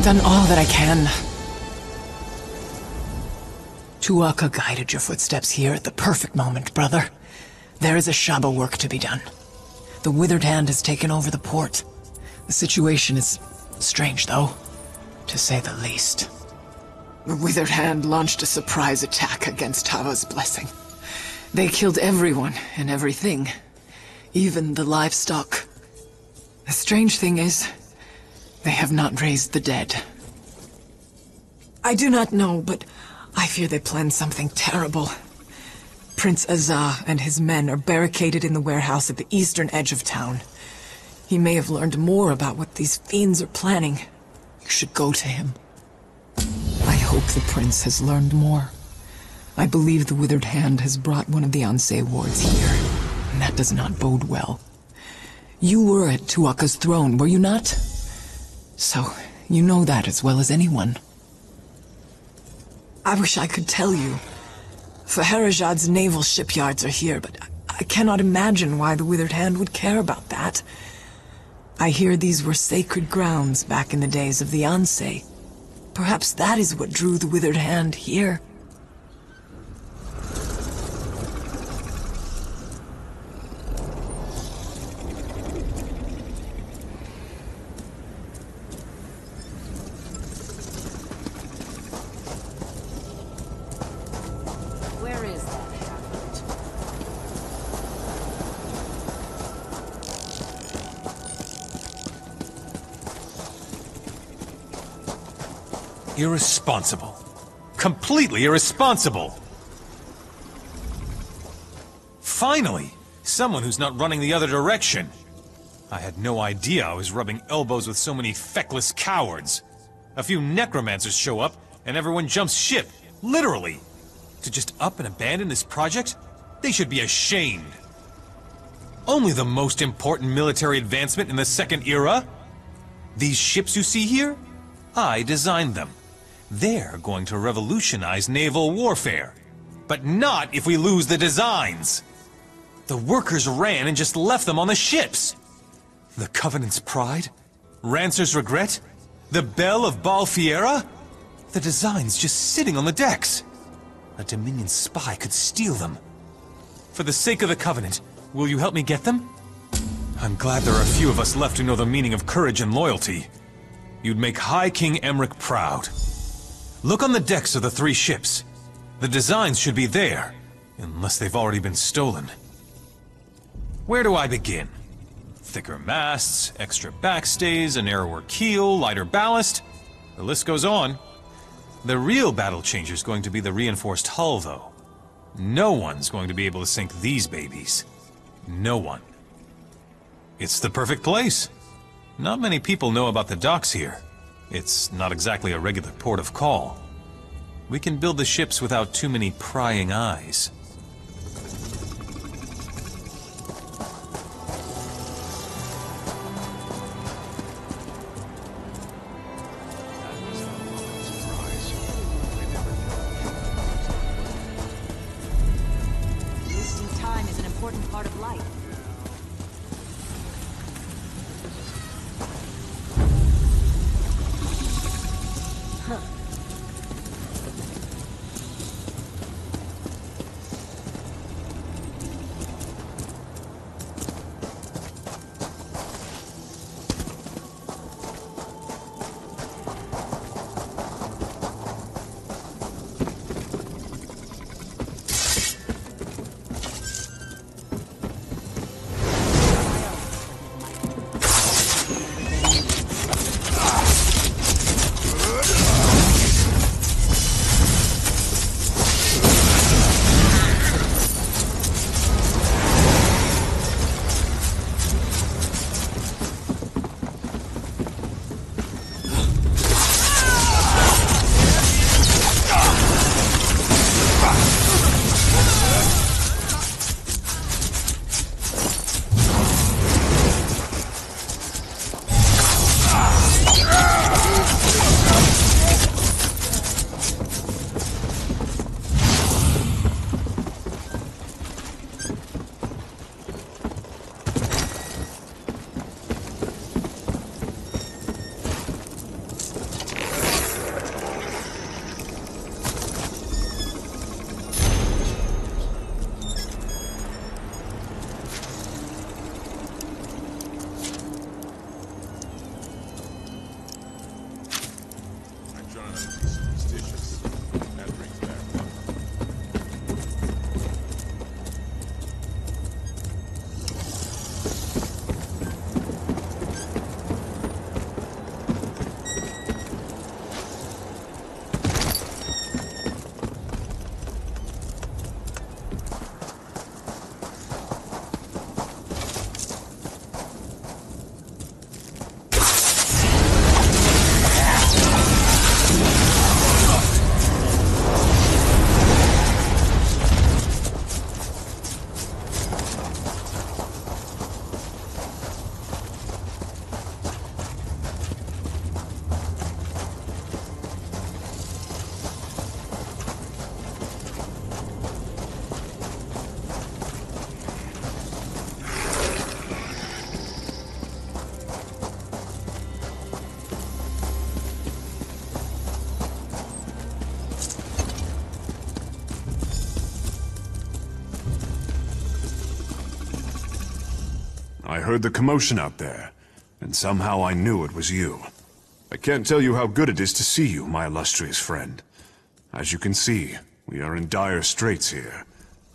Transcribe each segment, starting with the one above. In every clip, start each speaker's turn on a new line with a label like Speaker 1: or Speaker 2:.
Speaker 1: Done all that I can. Tuatha guided your footsteps here at the perfect moment, brother. There is a Shaba work to be done. The Withered Hand has taken over the port. The situation is strange, though, to say the least. The Withered Hand launched a surprise attack against Tava's blessing. They killed everyone and everything, even the livestock. The strange thing is, they have not raised the dead. I do not know, but I fear they planned something terrible. Prince Azah and his men are barricaded in the warehouse at the eastern edge of town. He may have learned more about what these fiends are planning. You should go to him. I hope the prince has learned more. I believe the Withered Hand has brought one of the Ansei Wards here, and that does not bode well. You were at Tuatha's throne, were you not? So, you know that as well as anyone. I wish I could tell you. Faharajad's naval shipyards are here, but I cannot imagine why the Withered Hand would care about that. I hear these were sacred grounds back in the days of the Ansei. Perhaps that is what drew the Withered Hand here.
Speaker 2: Where is that habit?
Speaker 3: Irresponsible. Completely irresponsible! Finally! Someone who's not running the other direction. I had no idea I was rubbing elbows with so many feckless cowards. A few necromancers show up, and everyone jumps ship. Literally! To just up and abandon this project? They should be ashamed. Only the most important military advancement in the Second Era? These ships you see here? I designed them. They're going to revolutionize naval warfare. But not if we lose the designs! The workers ran and just left them on the ships! The Covenant's pride? Rancer's regret? The Bell of Balfiera? The designs just sitting on the decks! A Dominion spy could steal them. For the sake of the Covenant, will you help me get them? I'm glad there are a few of us left who know the meaning of courage and loyalty. You'd make High King Emmerich proud. Look on the decks of the 3 ships. The designs should be there, unless they've already been stolen. Where do I begin? Thicker masts, extra backstays, a narrower keel, lighter ballast. The list goes on. The real battle changer's going to be the reinforced hull, though. No one's going to be able to sink these babies. No one. It's the perfect place. Not many people know about the docks here. It's not exactly a regular port of call. We can build the ships without too many prying eyes.
Speaker 2: Wasting time is an important part of life.
Speaker 4: I heard the commotion out there, and somehow I knew it was you. I can't tell you how good it is to see you, my illustrious friend. As you can see, we are in dire straits here,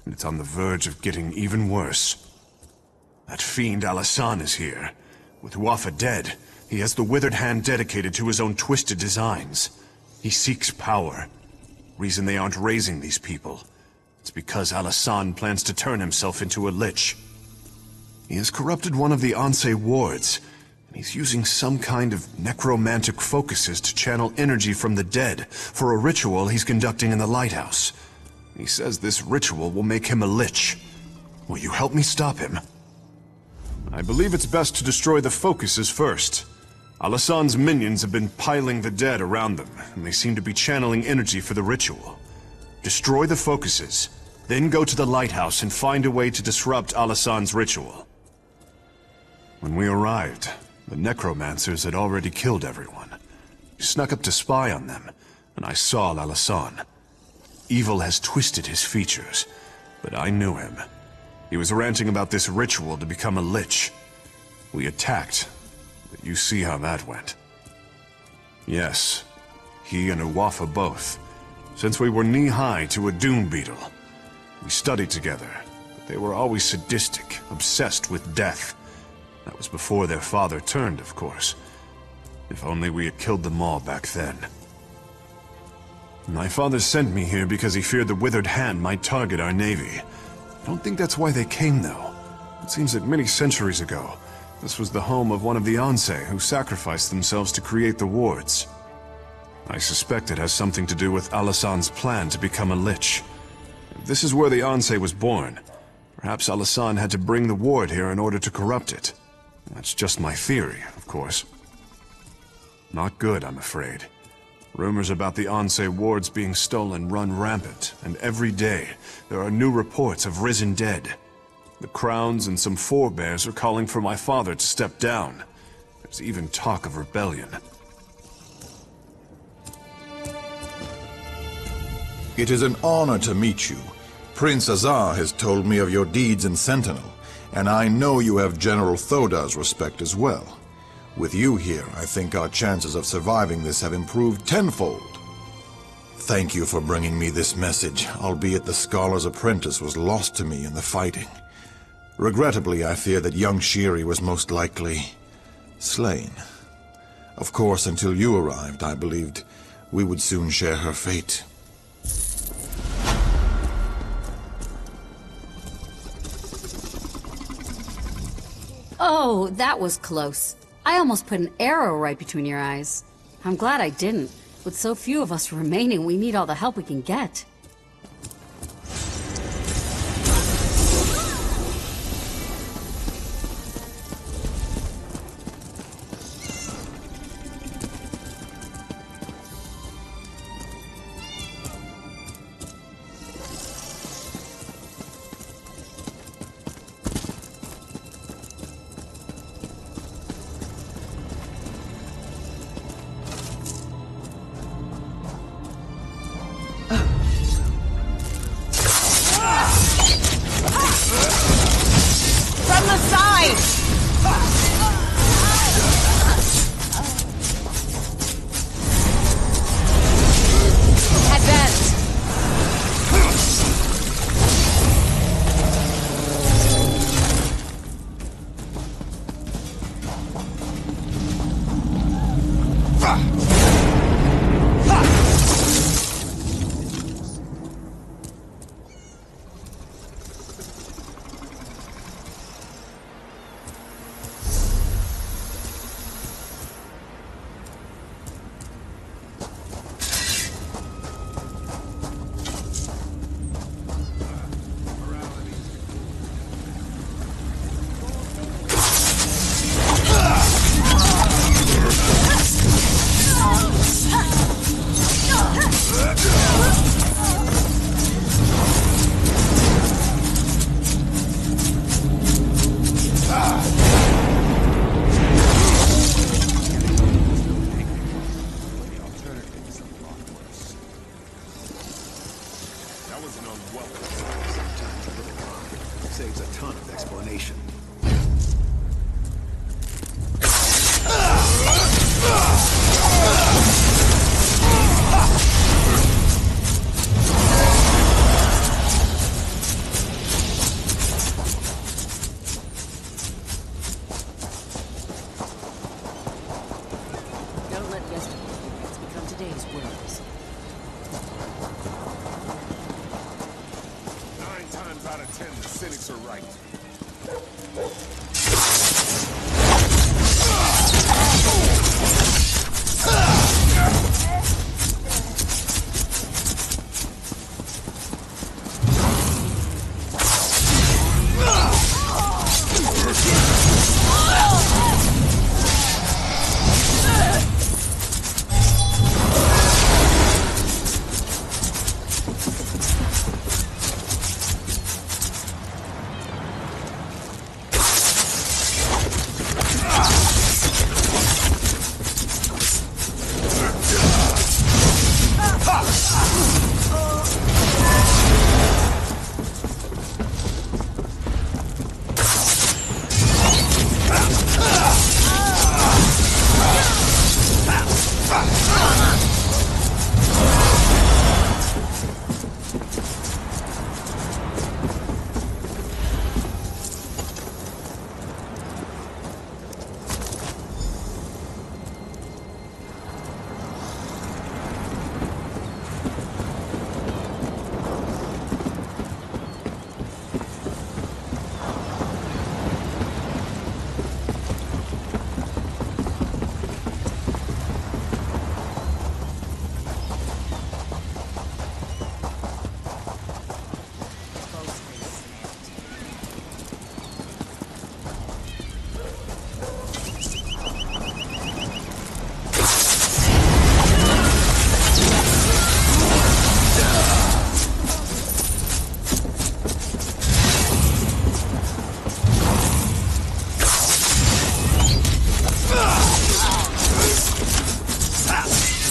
Speaker 4: and it's on the verge of getting even worse. That fiend Alasan is here. With Wafa dead, he has the Withered Hand dedicated to his own twisted designs. He seeks power. Reason they aren't raising these people. It's because Alasan plans to turn himself into a lich. He has corrupted one of the Ansei Wards, and he's using some kind of necromantic focuses to channel energy from the dead for a ritual he's conducting in the lighthouse. He says this ritual will make him a lich. Will you help me stop him? I believe it's best to destroy the focuses first. Alasan's minions have been piling the dead around them, and they seem to be channeling energy for the ritual. Destroy the focuses, then go to the lighthouse and find a way to disrupt Alasan's ritual. When we arrived, the necromancers had already killed everyone. We snuck up to spy on them, and I saw Alasan. Evil has twisted his features, but I knew him. He was ranting about this ritual to become a lich. We attacked, but you see how that went. Yes, he and Uwafa both. Since we were knee-high to a doom beetle. We studied together, but they were always sadistic, obsessed with death. That was before their father turned, of course. If only we had killed them all back then. My father sent me here because he feared the Withered Hand might target our navy. I don't think that's why they came, though. It seems that many centuries ago, this was the home of one of the Ansei who sacrificed themselves to create the wards. I suspect it has something to do with Alasan's plan to become a lich. If this is where the Ansei was born, perhaps Alasan had to bring the ward here in order to corrupt it. That's just my theory, of course. Not good, I'm afraid. Rumors about the Ansei wards being stolen run rampant, and every day there are new reports of risen dead. The crowns and some forebears are calling for my father to step down. There's even talk of rebellion.
Speaker 5: It is an honor to meet you. Prince Azar has told me of your deeds in Sentinel, and I know you have General Thoda's respect as well. With you here, I think our chances of surviving this have improved tenfold. Thank you for bringing me this message, albeit the scholar's apprentice was lost to me in the fighting. Regrettably, I fear that young Shiri was most likely slain. Of course, until you arrived, I believed we would soon share her fate.
Speaker 2: Oh, that was close. I almost put an arrow right between your eyes. I'm glad I didn't. With so few of us remaining, we need all the help we can get.
Speaker 6: Saves a ton of explanation.
Speaker 3: right.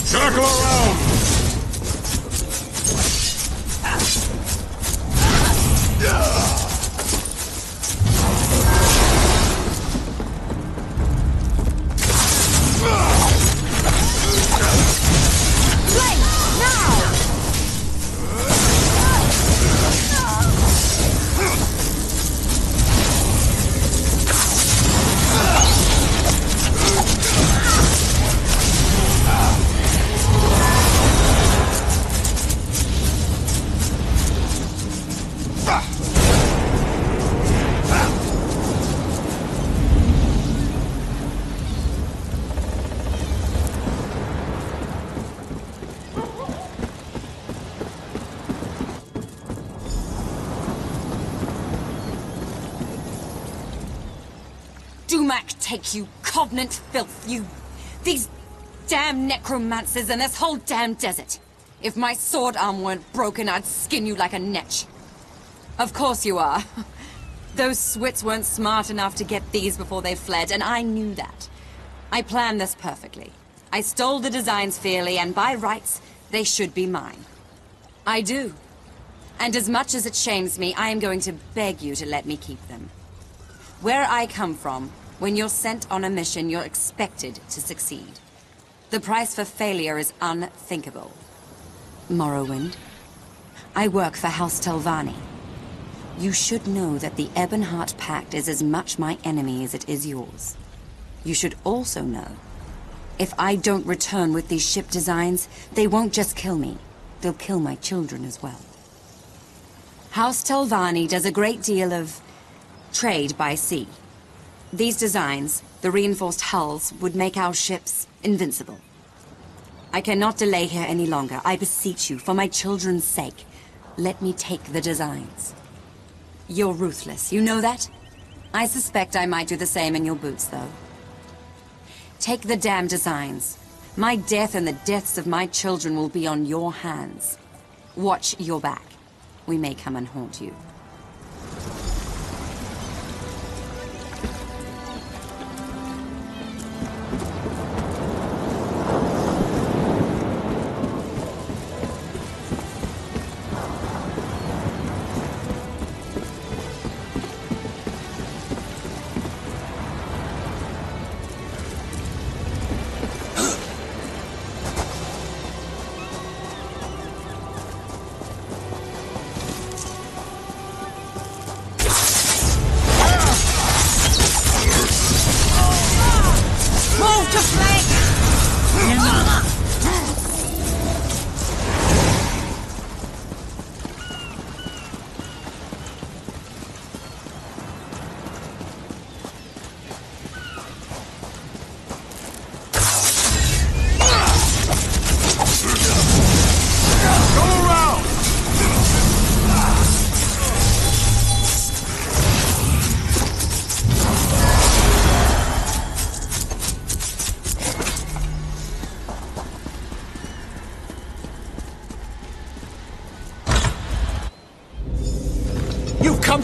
Speaker 4: Circle around!
Speaker 6: Take you, Covenant filth, you... These damn necromancers and this whole damn desert. If my sword arm weren't broken, I'd skin you like a netch. Of course you are. Those Swits weren't smart enough to get these before they fled, and I knew that. I planned this perfectly. I stole the designs fairly, and by rights, they should be mine. I do. And as much as it shames me, I am going to beg you to let me keep them. Where I come from, when you're sent on a mission, you're expected to succeed. The price for failure is unthinkable. Morrowind, I work for House Telvanni. You should know that the Ebonheart Pact is as much my enemy as it is yours. You should also know, if I don't return with these ship designs, they won't just kill me, they'll kill my children as well. House Telvanni does a great deal of trade by sea. These designs, the reinforced hulls, would make our ships invincible. I cannot delay here any longer. I beseech you, for my children's sake, let me take the designs. You're ruthless, you know that? I suspect I might do the same in your boots, though. Take the damn designs. My death and the deaths of my children will be on your hands. Watch your back. We may come and haunt you.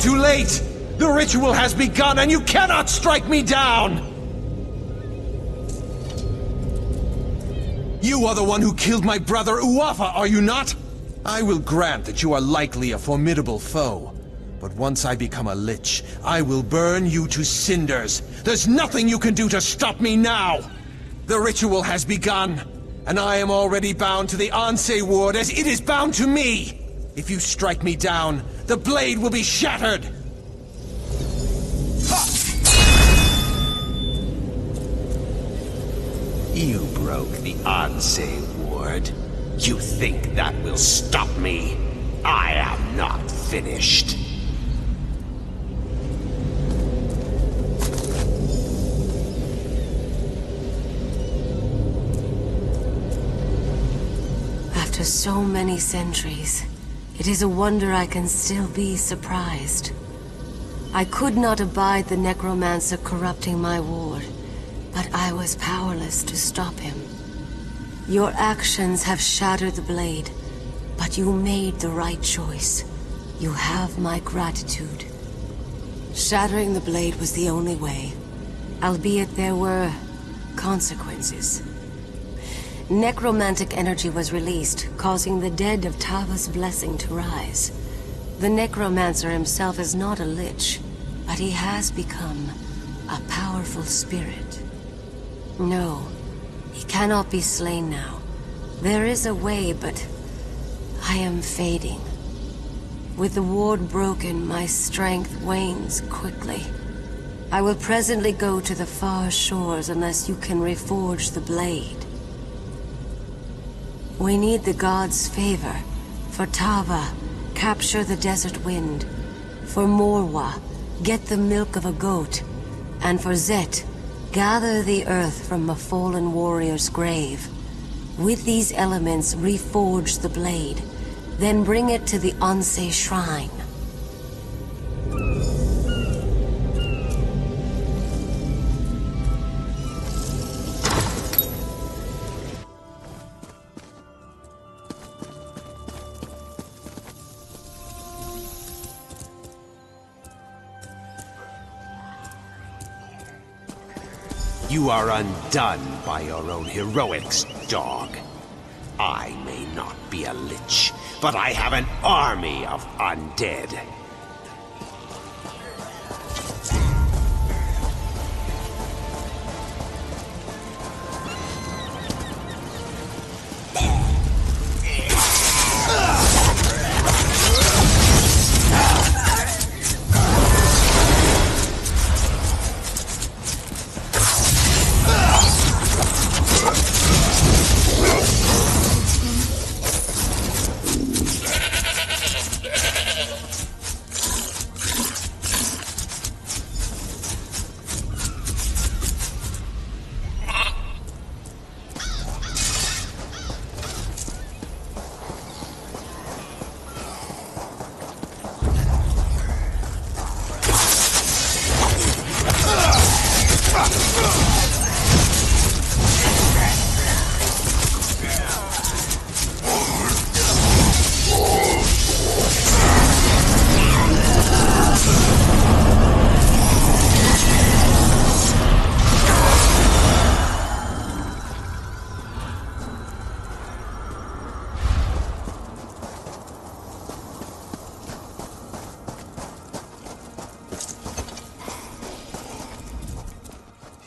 Speaker 7: too late! The ritual has begun and you cannot strike me down! You are the one who killed my brother Uafa, are you not? I will grant that you are likely a formidable foe. But once I become a lich, I will burn you to cinders. There's nothing you can do to stop me now! The ritual has begun, and I am already bound to the Ansei Ward as it is bound to me! If you strike me down, the blade will be shattered!
Speaker 8: You broke the Ansei Ward. You think that will stop me? I am not finished.
Speaker 9: After so many centuries, it is a wonder I can still be surprised. I could not abide the necromancer corrupting my ward, but I was powerless to stop him. Your actions have shattered the blade, but you made the right choice. You have my gratitude. Shattering the blade was the only way, albeit there were consequences. Necromantic energy was released, causing the dead of Tava's blessing to rise. The necromancer himself is not a lich, but he has become a powerful spirit. No, he cannot be slain now. There is a way, but I am fading. With the ward broken, my strength wanes quickly. I will presently go to the far shores unless you can reforge the blade. We need the gods' favor. For Tava, capture the desert wind. For Morwa, get the milk of a goat. And for Zet, gather the earth from a fallen warrior's grave. With these elements, reforge the blade. Then bring it to the Ansei Shrine.
Speaker 8: You are undone by your own heroics, dog. I may not be a lich, but I have an army of undead.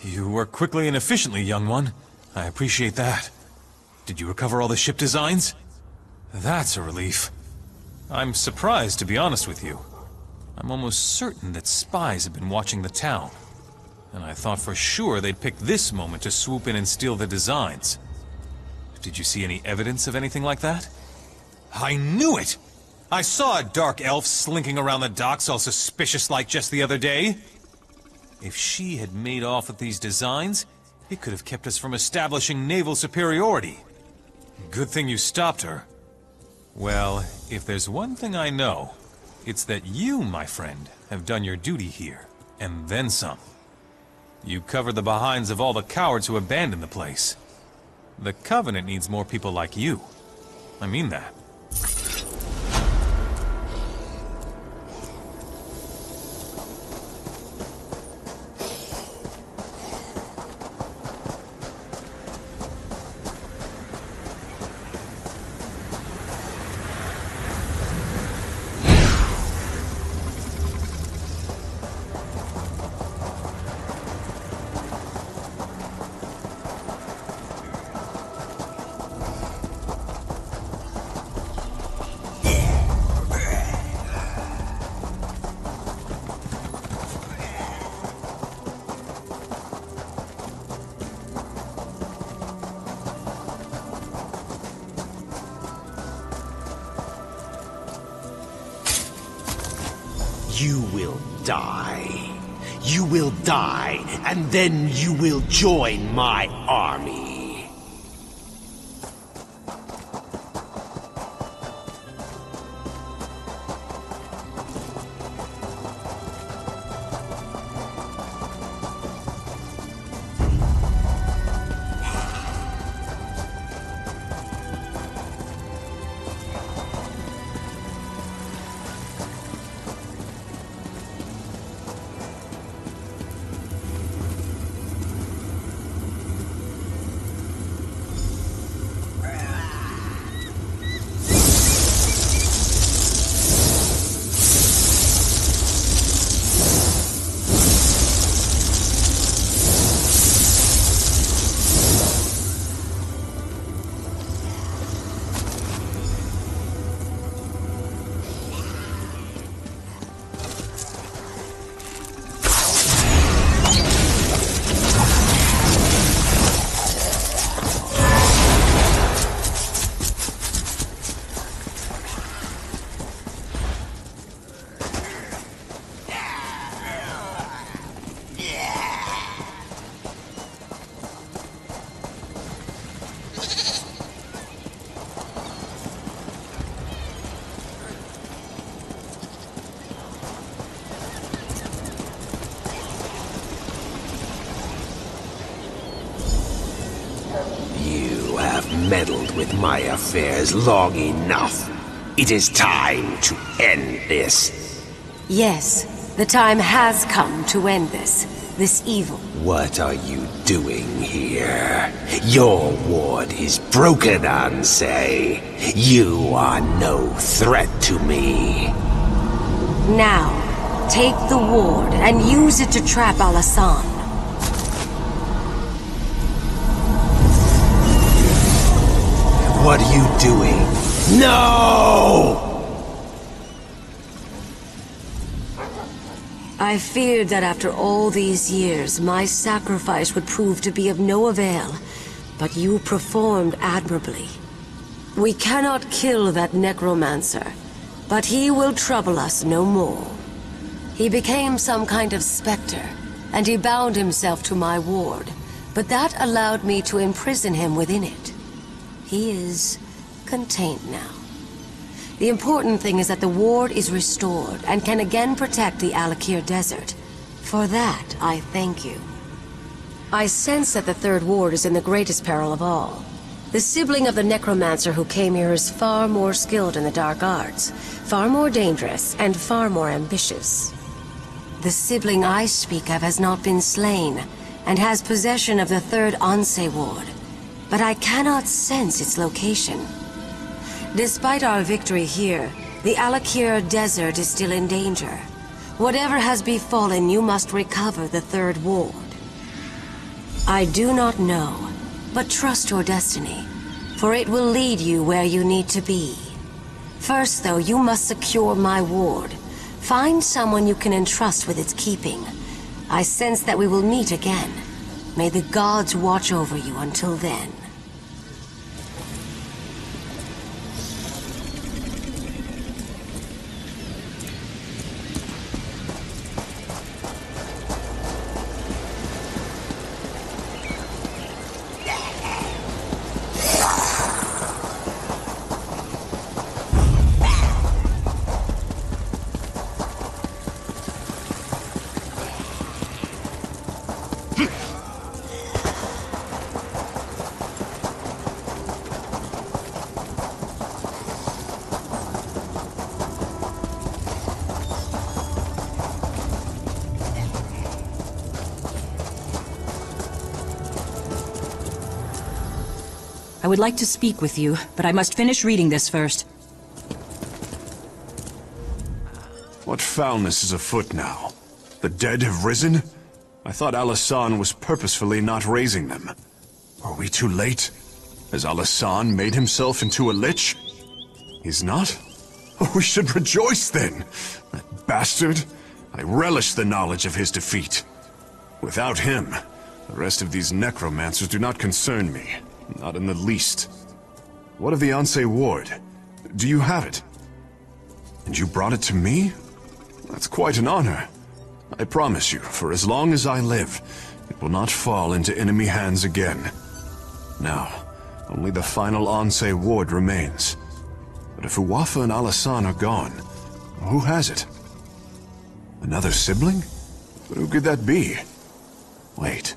Speaker 3: You work quickly and efficiently, young one. I appreciate that. Did you recover all the ship designs? That's a relief. I'm surprised, to be honest with you. I'm almost certain that spies have been watching the town. And I thought for sure they'd pick this moment to swoop in and steal the designs. Did you see any evidence of anything like that? I knew it! I saw a dark elf slinking around the docks all suspicious-like just the other day. If she had made off with these designs, it could have kept us from establishing naval superiority. Good thing you stopped her. Well, if there's one thing I know, it's that you, my friend, have done your duty here, and then some. You covered the behinds of all the cowards who abandoned the place. The Covenant needs more people like you. I mean that.
Speaker 8: You will die. You will die, and then you will join my army. Meddled with my affairs long enough. It is time to end this.
Speaker 9: Yes, the time has come to end this evil.
Speaker 8: What are you doing here? Your ward is broken, Ansei. You are no threat to me.
Speaker 9: Now, take the ward and use it to trap Alasan.
Speaker 8: What are you doing? No!
Speaker 9: I feared that after all these years, my sacrifice would prove to be of no avail, but you performed admirably. We cannot kill that necromancer, but he will trouble us no more. He became some kind of specter, and he bound himself to my ward, but that allowed me to imprison him within it. He is contained now. The important thing is that the ward is restored and can again protect the Alik'r desert. For that, I thank you. I sense that the third ward is in the greatest peril of all. The sibling of the necromancer who came here is far more skilled in the dark arts, far more dangerous, and far more ambitious. The sibling I speak of has not been slain, and has possession of the third Ansei Ward. But I cannot sense its location. Despite our victory here, the Alik'r desert is still in danger. Whatever has befallen, you must recover the third ward. I do not know, but trust your destiny, for it will lead you where you need to be. First, though, you must secure my ward. Find someone you can entrust with its keeping. I sense that we will meet again. May the gods watch over you until then.
Speaker 10: I would like to speak with you, but I must finish reading this first.
Speaker 4: What foulness is afoot now? The dead have risen? I thought Alasan was purposefully not raising them. Are we too late? Has Alasan made himself into a lich? He's not? Oh, we should rejoice then! That bastard! I relish the knowledge of his defeat. Without him, the rest of these necromancers do not concern me. Not in the least. What of the Ansei Ward? Do you have it? And you brought it to me? That's quite an honor. I promise you, for as long as I live, it will not fall into enemy hands again. Now, only the final Ansei Ward remains. But if Uafa and Alasan are gone, who has it? Another sibling? But who could that be? Wait,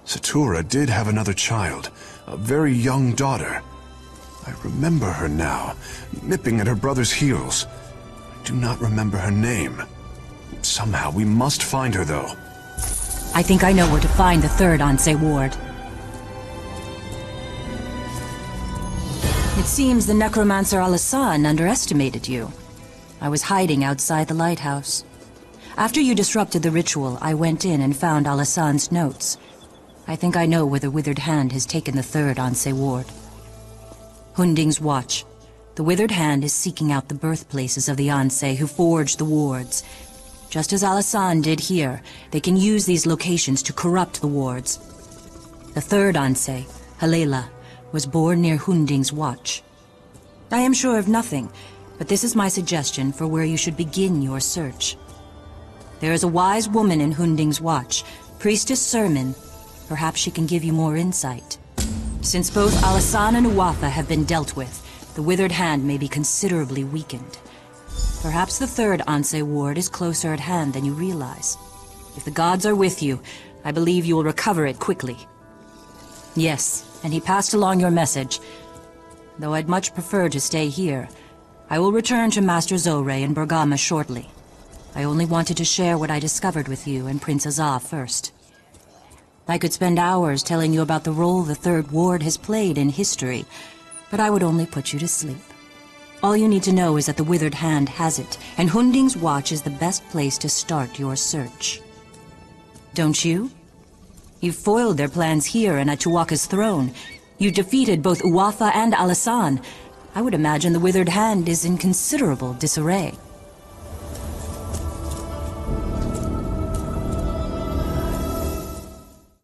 Speaker 4: Satura did have another child, a very young daughter. I remember her now, nipping at her brother's heels. I do not remember her name. Somehow we must find her, though.
Speaker 10: I think I know where to find the third Ansei Ward. It seems the necromancer Alasan underestimated you. I was hiding outside the lighthouse. After you disrupted the ritual, I went in and found Alasan's notes. I think I know where the Withered Hand has taken the third Ansei Ward. HoonDing's watch. The Withered Hand is seeking out the birthplaces of the Ansei who forged the wards. Just as Alasan did here, they can use these locations to corrupt the wards. The third Ansei, Halela, was born near HoonDing's watch. I am sure of nothing, but this is my suggestion for where you should begin your search. There is a wise woman in HoonDing's watch, Priestess Sermon. Perhaps she can give you more insight. Since both Alasan and Uafa have been dealt with, the Withered Hand may be considerably weakened. Perhaps the third Ansei Ward is closer at hand than you realize. If the gods are with you, I believe you will recover it quickly. Yes, and he passed along your message. Though I'd much prefer to stay here, I will return to Master Zorre in Bergama shortly. I only wanted to share what I discovered with you and Prince Azah first. I could spend hours telling you about the role the Third Ward has played in history, but I would only put you to sleep. All you need to know is that the Withered Hand has it, and HoonDing's watch is the best place to start your search. Don't you? You've foiled their plans here and at Tu'whaka's throne. You defeated both Uafa and Alasan. I would imagine the Withered Hand is in considerable disarray.